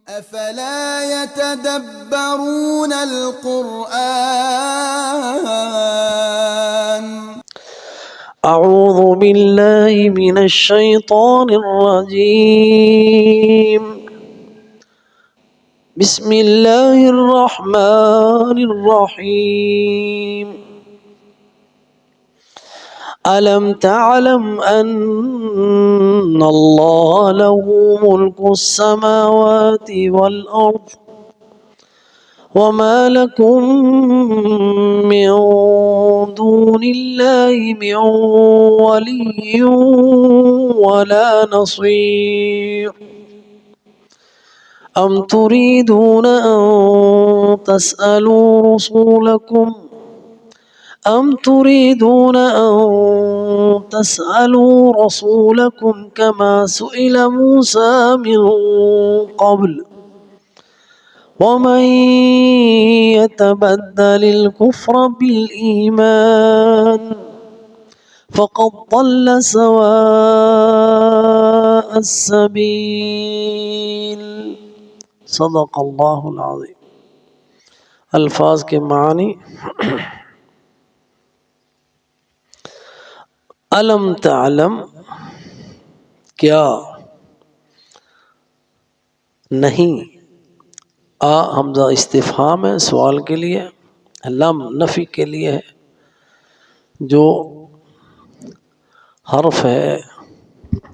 أفلا يتدبرون القرآن أعوذ بالله من الشيطان الرجيم بسم الله الرحمن الرحيم ألم تعلم أن الله له ملك السماوات والأرض وما لكم من دون الله من ولي ولا نصير أم تريدون أن تسألوا رسولكم كما سئل موسى من قبل ومن يتبدل الكفر بالإيمان فقد ضل سواء السبيل صدق اللہ العظیم۔ الفاظ کے معنی: علم تعلم، کیا نہیں، حمزہ استفہام ہے سوال کے لیے، لم نفی کے لیے ہے، جو حرف ہے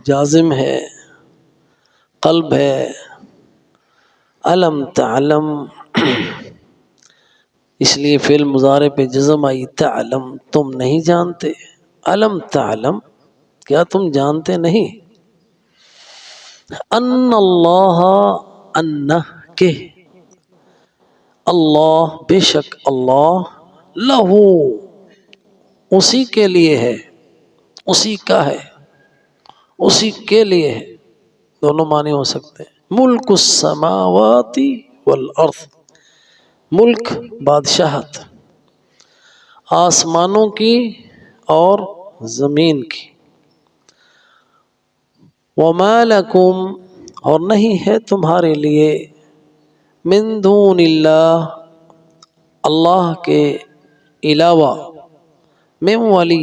جازم ہے، قلب ہے۔ علم تعلم، اس لیے فعل مضارع پہ جزم آئی، تعلم تم نہیں جانتے، علم تعلم کیا تم جانتے نہیں، ان اللہ کہ اللہ بے شک اللہ لہو اسی کے لیے ہے، اسی کا ہے، اسی کے لیے ہے، دونوں معنی ہو سکتے ہیں۔ ملک السماوات والارض، ملک بادشاہت آسمانوں کی اور زمین کی، وما لکم اور نہیں ہے تمہارے لیے، من دون اللہ اللہ کے علاوہ، من ولی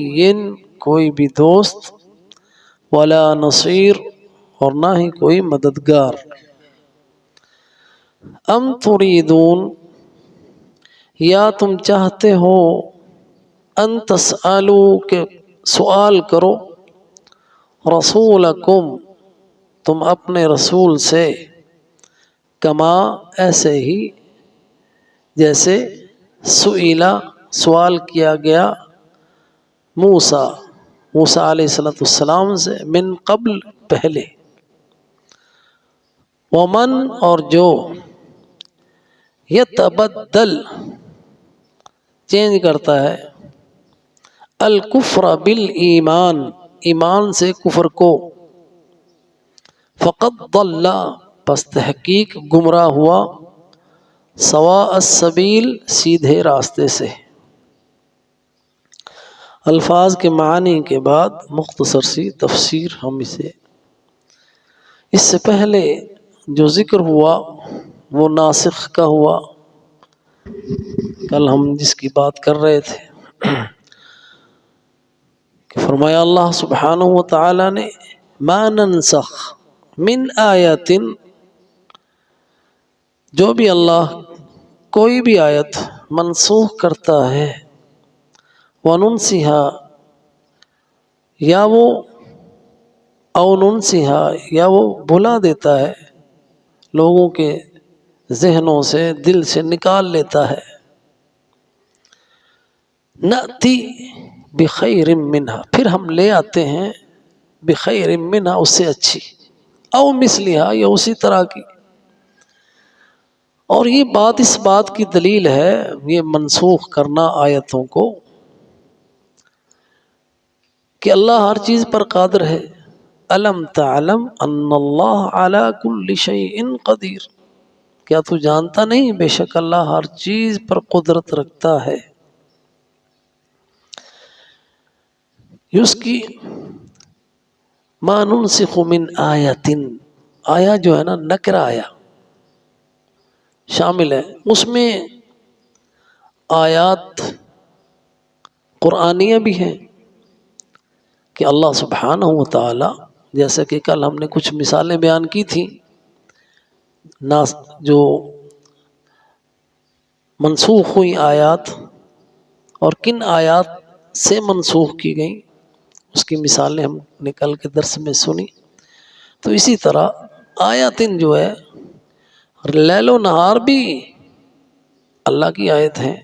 کوئی بھی دوست، ولا نصیر اور نہ ہی کوئی مددگار۔ ام تریدون یا تم چاہتے ہو، ان تسألو کہ سوال کرو، رسولکم تم اپنے رسول سے، کما ایسے ہی جیسے سئیلا سوال کیا گیا، موسیٰ علیہ السلام سے، من قبل پہلے، ومن اور جو، یتبدل چینج کرتا ہے، الکفر بالایمان ایمان سے کفر کو، فقد ضل پس تحقیق گمراہ ہوا، سواء السبیل سیدھے راستے سے۔ الفاظ کے معنی کے بعد مختصر سی تفسیر ہم اس سے پہلے جو ذکر ہوا وہ ناسخ کا ہوا، کل ہم جس کی بات کر رہے تھے کہ فرمایا اللہ سبحانہ و تعالی نے، ما ننسخ من آیت، جو بھی اللہ کوئی بھی آیت منسوخ کرتا ہے، وَنُنْسِهَا یا وہ او ننسیہا یا وہ بھلا دیتا ہے، لوگوں کے ذہنوں سے دل سے نکال لیتا ہے، نأتی بخیر منہا پھر ہم لے آتے ہیں، بخیر منہا اس سے اچھی، او مثلہا یا اسی طرح کی۔ اور یہ بات اس بات کی دلیل ہے، یہ منسوخ کرنا آیتوں کو، کہ اللہ ہر چیز پر قادر ہے۔ الم تعلم ان اللہ علی کل شیء قدیر، کیا تو جانتا نہیں بے شک اللہ ہر چیز پر قدرت رکھتا ہے۔ اس کی ما ننسخ من آیت، آیا جو ہے نا نکرہ آیا، شامل ہے۔ اس میں آیات قرآنیہ بھی ہیں کہ اللہ سبحانہ و تعالی، جیسا کہ کل ہم نے کچھ مثالیں بیان کی تھیں، جو منسوخ ہوئی آیات اور کن آیات سے منسوخ کی گئیں، اس کی مثالیں ہم نے کل کے درس میں سنی۔ تو اسی طرح آیاتن جو ہے لیل و نہار بھی اللہ کی آیت ہیں۔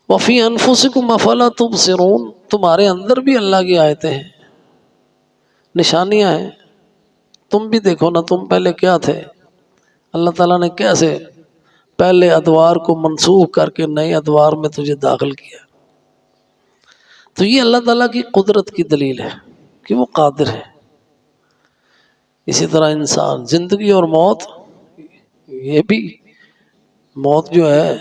وفی انفسکم افلا تبصرون، تمہارے اندر بھی اللہ کی آیتیں ہیں، نشانیاں ہیں۔ تم بھی دیکھو نا، تم پہلے کیا تھے، اللہ تعالیٰ نے کیسے پہلے ادوار کو منسوخ کر کے نئے ادوار میں تجھے داخل کیا۔ تو یہ اللہ تعالیٰ کی قدرت کی دلیل ہے کہ وہ قادر ہے۔ اسی طرح انسان، زندگی اور موت، یہ بھی موت جو ہے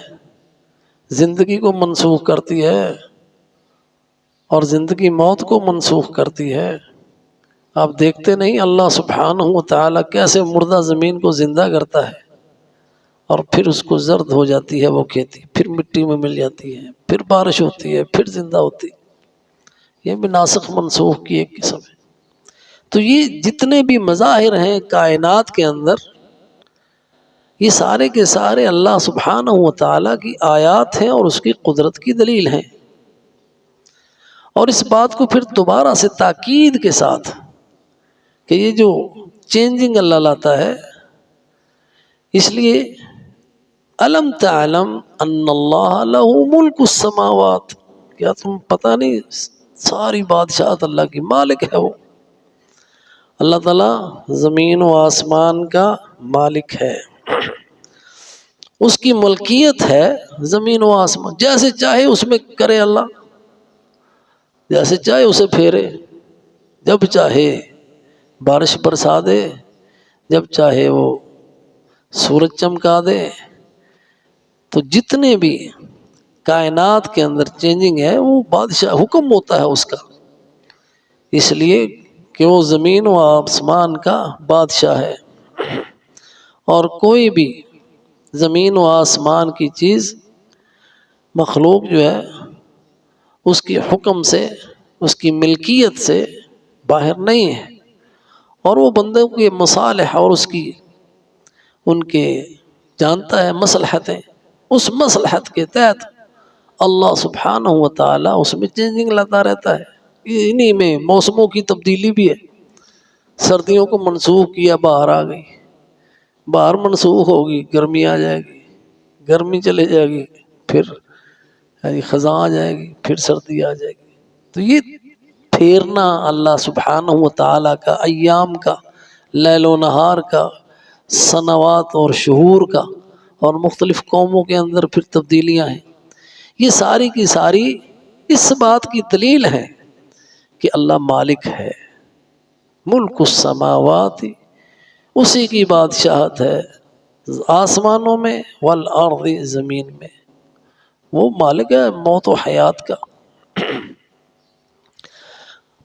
زندگی کو منسوخ کرتی ہے اور زندگی موت کو منسوخ کرتی ہے۔ آپ دیکھتے نہیں اللہ سبحانہ و تعالیٰ کیسے مردہ زمین کو زندہ کرتا ہے اور پھر اس کو زرد ہو جاتی ہے وہ کھیتی، پھر مٹی میں مل جاتی ہے، پھر بارش ہوتی ہے، پھر زندہ ہوتی ہے۔ یہ بھی ناسخ منسوخ کی ایک قسم ہے۔ تو یہ جتنے بھی مظاہر ہیں کائنات کے اندر، یہ سارے کے سارے اللہ سبحانہ و تعالیٰ کی آیات ہیں اور اس کی قدرت کی دلیل ہیں۔ اور اس بات کو پھر دوبارہ سے تاکید کے ساتھ کہ یہ جو چینجنگ اللہ لاتا ہے، اس لیے الم تعلم ان اللہ لہ ملک السماوات، کیا تم پتہ نہیں ساری بادشاہت اللہ کی مالک ہے؟ وہ اللہ تعالیٰ زمین و آسمان کا مالک ہے، اس کی ملکیت ہے زمین و آسمان، جیسے چاہے اس میں کرے اللہ، جیسے چاہے اسے پھیرے، جب چاہے بارش برسا دے، جب چاہے وہ سورج چمکا دے۔ تو جتنے بھی کائنات کے اندر چینجنگ ہے وہ بادشاہ حکم ہوتا ہے اس کا، اس لیے کہ وہ زمین و آسمان کا بادشاہ ہے، اور کوئی بھی زمین و آسمان کی چیز مخلوق جو ہے اس کے حکم سے، اس کی ملکیت سے باہر نہیں ہے، اور وہ بندوں کے مصالح اور اس کی ان کے جانتا ہے مصلحتیں، اس مصلحت کے تحت اللہ سبحانہ و تعالیٰ اس میں چینجنگ لاتا رہتا ہے۔ انہی میں موسموں کی تبدیلی بھی ہے، سردیوں کو منسوخ کیا، باہر آ گئی، باہر منسوخ ہوگی، گرمی آ جائے گی، گرمی چلے جائے گی، پھر خزاں آ جائے گی، پھر سردی آ جائے گی۔ تو یہ پھیرنا اللہ سبحانہ و تعالیٰ کا، ایام کا، لیل و نہار کا، سنوات اور شہور کا، اور مختلف قوموں کے اندر پھر تبدیلیاں ہیں، یہ ساری کی ساری اس بات کی دلیل ہے کہ اللہ مالک ہے، ملک السماوات، اسی کی بادشاہت ہے آسمانوں میں، والارض، زمین میں، وہ مالک ہے موت و حیات کا۔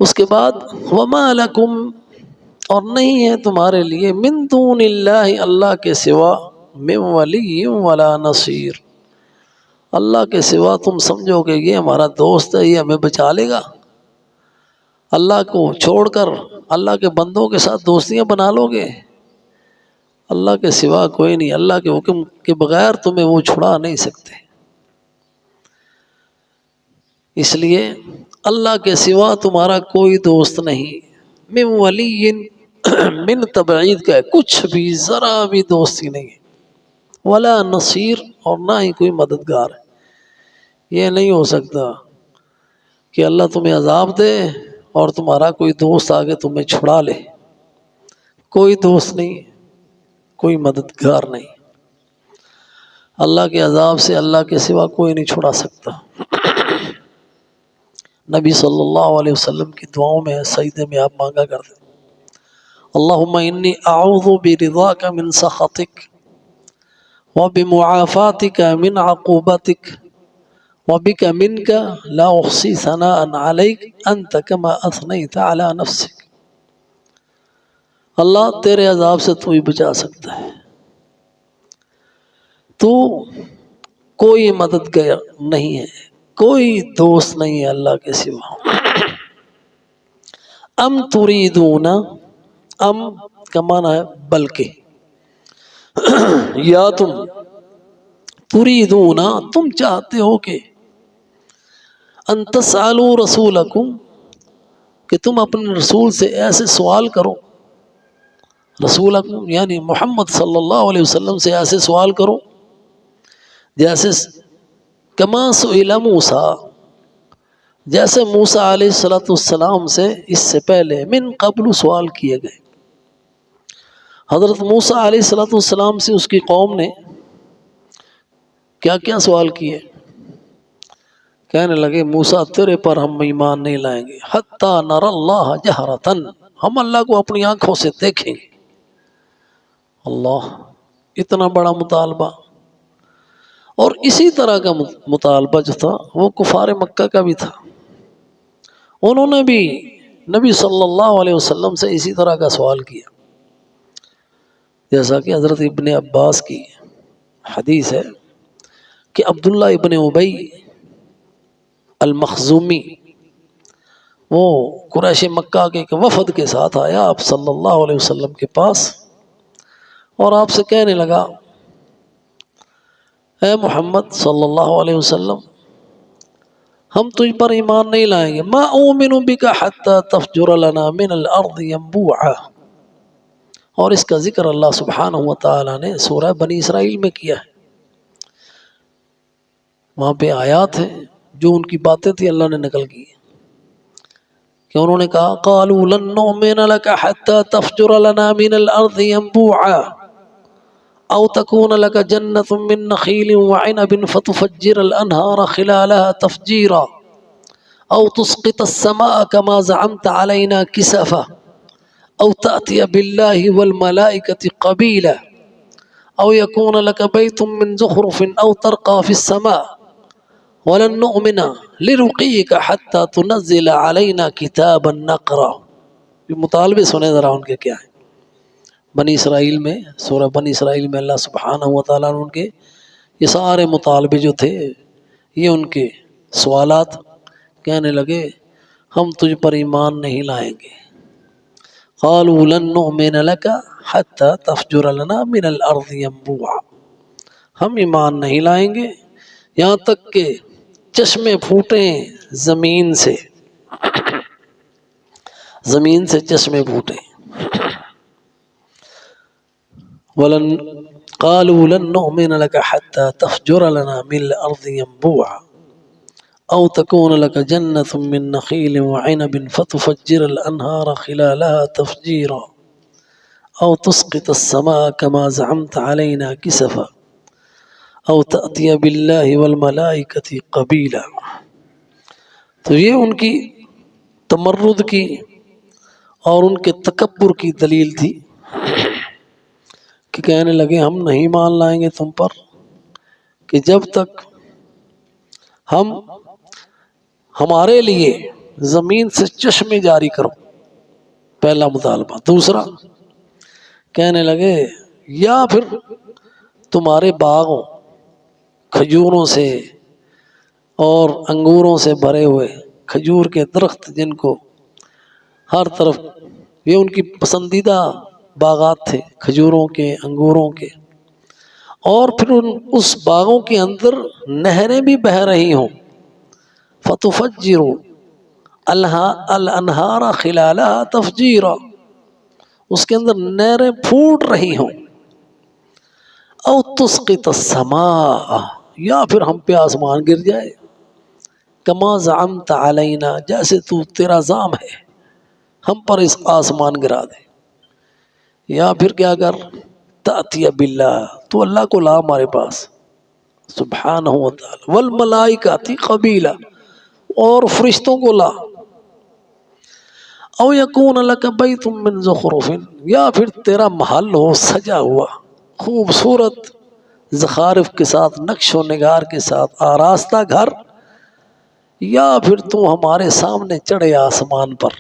اس کے بعد وما لکم، اور نہیں ہے تمہارے لیے، من دون اللہ، اللہ کے سوا، من ولی ولا نصیر، اللہ کے سوا تم سمجھو کہ یہ ہمارا دوست ہے، یہ ہمیں بچا لے گا، اللہ کو چھوڑ کر اللہ کے بندوں کے ساتھ دوستیاں بنا لو گے، اللہ کے سوا کوئی نہیں، اللہ کے حکم کے بغیر تمہیں وہ چھڑا نہیں سکتے۔ اس لیے اللہ کے سوا تمہارا کوئی دوست نہیں، من ولی، من تبعید کا ہے، کچھ بھی ذرا بھی دوستی نہیں ہے، ولا نصیر، اور نہ ہی کوئی مددگار ہے۔ یہ نہیں ہو سکتا کہ اللہ تمہیں عذاب دے اور تمہارا کوئی دوست آگے تمہیں چھڑا لے، کوئی دوست نہیں، کوئی مددگار نہیں، اللہ کے عذاب سے اللہ کے سوا کوئی نہیں چھڑا سکتا۔ نبی صلی اللہ علیہ وسلم کی دعاؤں میں سجدے میں آپ مانگا کرتے، اللہم انی اعوذ برضاک من سخطک وبمعافاتک من عقوبتک وبک منک لا احصی ثناء علیک انت کما اثنیت علی نفسک۔ اللہ تیرے عذاب سے تو ہی بچا سکتا ہے، تو کوئی مددگار نہیں ہے، کوئی دوست نہیں ہے اللہ کے سوا۔ ام تریدون، ام کا معنی ہے بلکہ، یا تم، تریدون تم چاہتے ہو کہ، ان تسألوا رسولکم کہ تم اپنے رسول سے ایسے سوال کرو، رسولکم یعنی محمد صلی اللہ علیہ وسلم سے ایسے سوال کرو جیسے کما سئل موسیٰ، جیسے موسیٰ علیہ السلام سے اس سے پہلے من قبل سوال کیے گئے۔ حضرت موسیٰ علیہ السلام سے اس کی قوم نے کیا کیا سوال کیے؟ کہنے لگے موسیٰ تیرے پر ہم ایمان نہیں لائیں گے حتی نر اللہ جہرتن، ہم اللہ کو اپنی آنکھوں سے دیکھیں گے۔ اللہ، اتنا بڑا مطالبہ! اور اسی طرح کا مطالبہ جو تھا وہ کفار مکہ کا بھی تھا، انہوں نے بھی نبی صلی اللہ علیہ وسلم سے اسی طرح کا سوال کیا، جیسا کہ حضرت ابن عباس کی حدیث ہے کہ عبداللہ ابن ابی المخزومی وہ قریش مکہ کے ایک وفد کے ساتھ آیا آپ صلی اللہ علیہ وسلم کے پاس، اور آپ سے کہنے لگا اے محمد صلی اللہ علیہ وسلم، ہم تجھ پر ایمان نہیں لائیں گے، ما اؤمن بک حتی تفجر لنا من الارض ينبوعا، اور اس کا ذکر اللہ سبحانہ وتعالی نے سورہ بنی اسرائیل میں کیا ہے۔ وہاں پہ آیات ہیں جو ان کی باتیں تھی اللہ نے نقل کی کہ انہوں نے کہا قالوا لن نؤمن لك حتى تفجر لنا من الارض ينبوعا او تكون لك جنة من نخيل وعنب فتفجر الانهار خلالها تفجيرا او تسقط السماء كما زعمت علينا كسفا او تأتي بالله والملائكة قبيلا او يكون لك بيت من زخرف او ترقى في السماء وَلَن نُؤْمِنَ لِرُقِيِّكَ حَتَّى تُنَزِّلَ عَلَيْنَا كِتَابًا نَقْرَأُ۔ یہ مطالبے سنیں ذرا ان کے کیا ہیں۔ بنی اسرائیل میں، سورہ بنی اسرائیل میں اللہ سبحانہ وتعالیٰ نے ان کے یہ سارے مطالبے جو تھے، یہ ان کے سوالات، کہنے لگے ہم تجھ پر ایمان نہیں لائیں گے۔ قَالُوا لَن نُؤْمِنَ لَكَ حَتَّى تَفْجُرَ لَنَا مِنَ الْأَرْضِ يَنبُوعًا، ہم ایمان نہیں لائیں گے یہاں تک کہ چشمے پھوٹیں زمین سے، زمین سے چشمے پھوٹیں۔ قالوا لن نؤمن لك حتى تفجر لنا من الأرض ينبوعا أو تكون لك جنة من نخيل وعنب فتفجر الأنهار خلالها تفجيرا أو تسقط السماء كما زعمت علينا كسفا او تأتی باللہ والملائکۃ قبیلا۔ تو یہ ان کی تمرد کی اور ان کے تکبر کی دلیل تھی کہ کہنے لگے ہم نہیں مان لائیں گے تم پر کہ جب تک ہم ہمارے لیے زمین سے چشمے جاری کرو، پہلا مطالبہ۔ دوسرا کہنے لگے یا پھر تمہارے باغوں، کھجوروں سے اور انگوروں سے بھرے ہوئے کھجور کے درخت، جن کو ہر طرف، یہ ان کی پسندیدہ باغات تھے کھجوروں کے، انگوروں کے، اور پھر اس باغوں کے اندر نہریں بھی بہہ رہی ہوں، فتفجروا الانہار خلالها تفجیرا، اس کے اندر نہریں پھوٹ رہی ہوں، او تسقط السماء، یا پھر ہم پہ آسمان گر جائے، کما زعمت علینا، جیسے تو تیرا زعم ہے ہم پر اس آسمان گرا دے، یا پھر کیا کر تأتی باللہ، تو اللہ کو لا ہمارے پاس سبحانہ وتعالی، والملائکۃ قبیلا، اور فرشتوں کو لا، او یکون لک بیت من زخرف، یا پھر تیرا محل ہو سجا ہوا خوبصورت زخارف کے ساتھ، نقش و نگار کے ساتھ آراستہ گھر، یا پھر تو ہمارے سامنے چڑھے آسمان پر،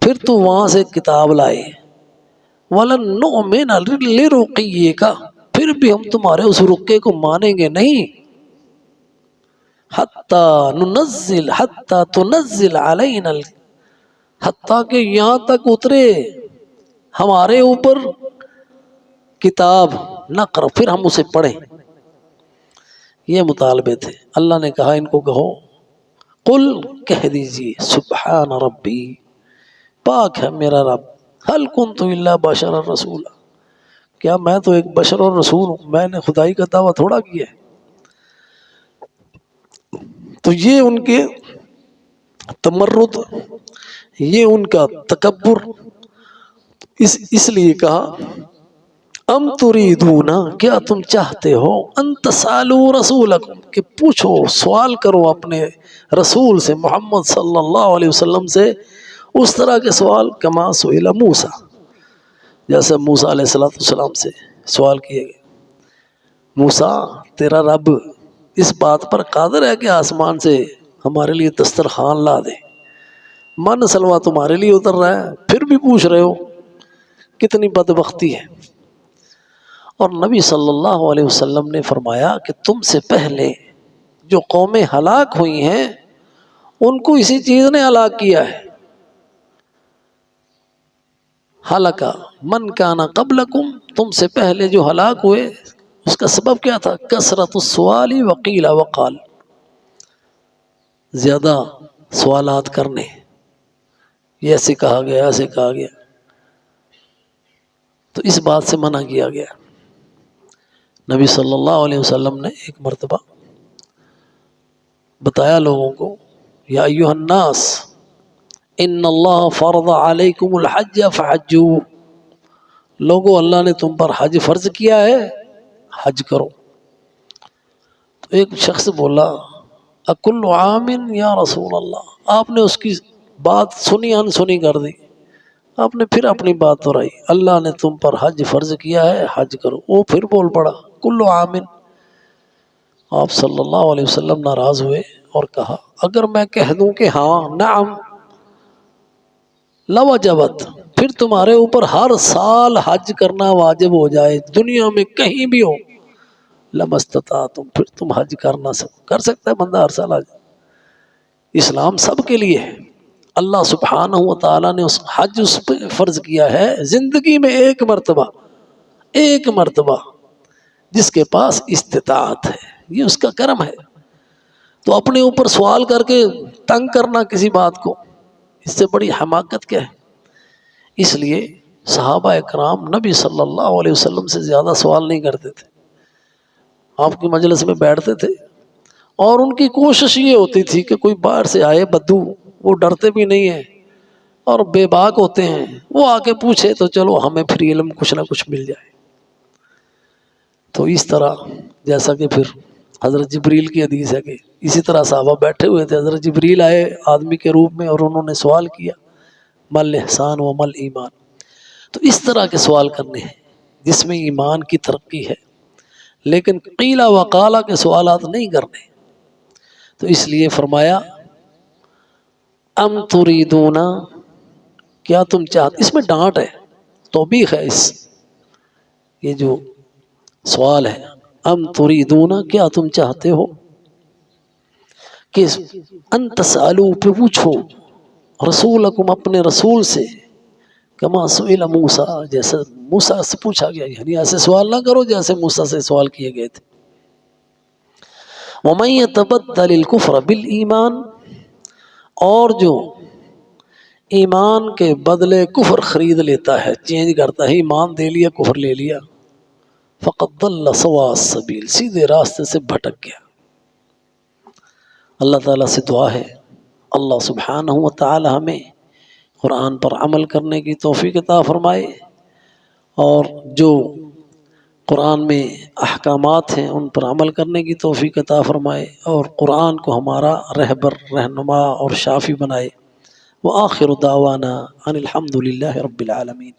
پھر تو وہاں سے کتاب لائے، وَلَن نُؤْمِنَ لِرُقِيِّكَ، پھر بھی ہم تمہارے اس رکے کو مانیں گے نہیں، حتی تنزل علینا، حتیٰ کہ یہاں تک اترے ہمارے اوپر کتاب نقر، پھر ہم اسے پڑھیں۔ یہ مطالبے تھے۔ اللہ نے کہا ان کو کہو، قل کہہ دیجئے، سبحان ربی، پاک ہے میرا رب، هل كنت الا بشرا رسولا، کیا میں تو ایک بشر اور رسول ہوں، میں نے خدائی کا دعویٰ تھوڑا کیا ہے۔ تو یہ ان کے تمرد، یہ ان کا تکبر، اس لیے کہا ام تریدون، کیا تم چاہتے ہو، ان تسالوا رسولکم، کہ پوچھو سوال کرو اپنے رسول سے، محمد صلی اللہ علیہ وسلم سے، اس طرح کے سوال کما سئل موسیٰ، جیسے موسیٰ علیہ السلام سے سوال کیے گئے۔ موسیٰ تیرا رب اس بات پر قادر ہے کہ آسمان سے ہمارے لیے دسترخوان لا دے، من سلوا تمہارے لیے اتر رہا ہے، پھر بھی پوچھ رہے ہو، کتنی بدبختی ہے۔ اور نبی صلی اللہ علیہ وسلم نے فرمایا کہ تم سے پہلے جو قومیں ہلاک ہوئی ہیں ان کو اسی چیز نے ہلاک کیا ہے۔ ہلاکا من کانا قبلکم، تم سے پہلے جو ہلاک ہوئے اس کا سبب کیا تھا، کثرت السؤال وقیل وقال، زیادہ سوالات کرنے، یہ ایسے کہا گیا، ایسے کہا گیا، تو اس بات سے منع کیا گیا۔ نبی صلی اللہ علیہ وسلم نے ایک مرتبہ بتایا لوگوں کو، یا ایھا الناس ان اللہ فرض علیکم الحج فحجوا، لوگو اللہ نے تم پر حج فرض کیا ہے، حج کرو۔ تو ایک شخص بولا اکل عام یا رسول اللہ، آپ نے اس کی بات سنی انسنی کر دی، آپ نے پھر اپنی بات دہرائی، اللہ نے تم پر حج فرض کیا ہے، حج کرو۔ وہ پھر بول پڑا کل عام، آپ صلی اللہ علیہ وسلم ناراض ہوئے اور کہا اگر میں کہہ دوں کہ ہاں نعم لوجبت، پھر تمہارے اوپر ہر سال حج کرنا واجب ہو جائے، دنیا میں کہیں بھی ہو، لمستطعتم، پھر تم حج کر سکتا ہے بندہ ہر سال حج۔ اسلام سب کے لیے ہے، اللہ سبحانہ و تعالیٰ نے حج اس پہ فرض کیا ہے زندگی میں ایک مرتبہ، جس کے پاس استطاعت ہے، یہ اس کا کرم ہے۔ تو اپنے اوپر سوال کر کے تنگ کرنا کسی بات کو، اس سے بڑی حماقت کیا ہے؟ اس لیے صحابہ اکرام نبی صلی اللہ علیہ وسلم سے زیادہ سوال نہیں کرتے تھے، آپ کی مجلس میں بیٹھتے تھے اور ان کی کوشش یہ ہوتی تھی کہ کوئی باہر سے آئے بدو، وہ ڈرتے بھی نہیں ہیں اور بے باک ہوتے ہیں، وہ آ کے پوچھے تو چلو ہمیں پھر علم کچھ نہ کچھ مل جائے۔ تو اس طرح جیسا کہ پھر حضرت جبریل کی حدیث ہے کہ اسی طرح صحابہ بیٹھے ہوئے تھے، حضرت جبریل آئے آدمی کے روپ میں اور انہوں نے سوال کیا مل احسان و مل ایمان۔ تو اس طرح کے سوال کرنے ہیں جس میں ایمان کی ترقی ہے، لیکن قیلا وقالا کے سوالات نہیں کرنے۔ تو اس لیے فرمایا ام تریدون، کیا تم چاہتے، اس میں ڈانٹ ہے، توبیخ ہے، یہ جو سوال ہے ام تریدون، کیا تم چاہتے ہو کہ ان تسالو، پہ پوچھو رسولکم، اپنے رسول سے، کما سئل موسیٰ، جیسے موسیٰ سے پوچھا گیا، یعنی ایسے سوال نہ کرو جیسے موسیٰ سے سوال کیے گئے تھے۔ ومن یتبدل الکفر بالایمان، اور جو ایمان کے بدلے کفر خرید لیتا ہے، چینج کرتا ہے، ایمان دے لیا کفر لے لیا، فقد ضل سواء السبیل، سیدھے راستے سے بھٹک گیا۔ اللہ تعالیٰ سے دعا ہے اللہ سبحانہ و تعالی ہمیں قرآن پر عمل کرنے کی توفیق عطا فرمائے، اور جو قرآن میں احکامات ہیں ان پر عمل کرنے کی توفیق عطا فرمائے، اور قرآن کو ہمارا رہبر، رہنما اور شافی بنائے۔ وآخر دعوانا ان الحمد للہ رب العالمین۔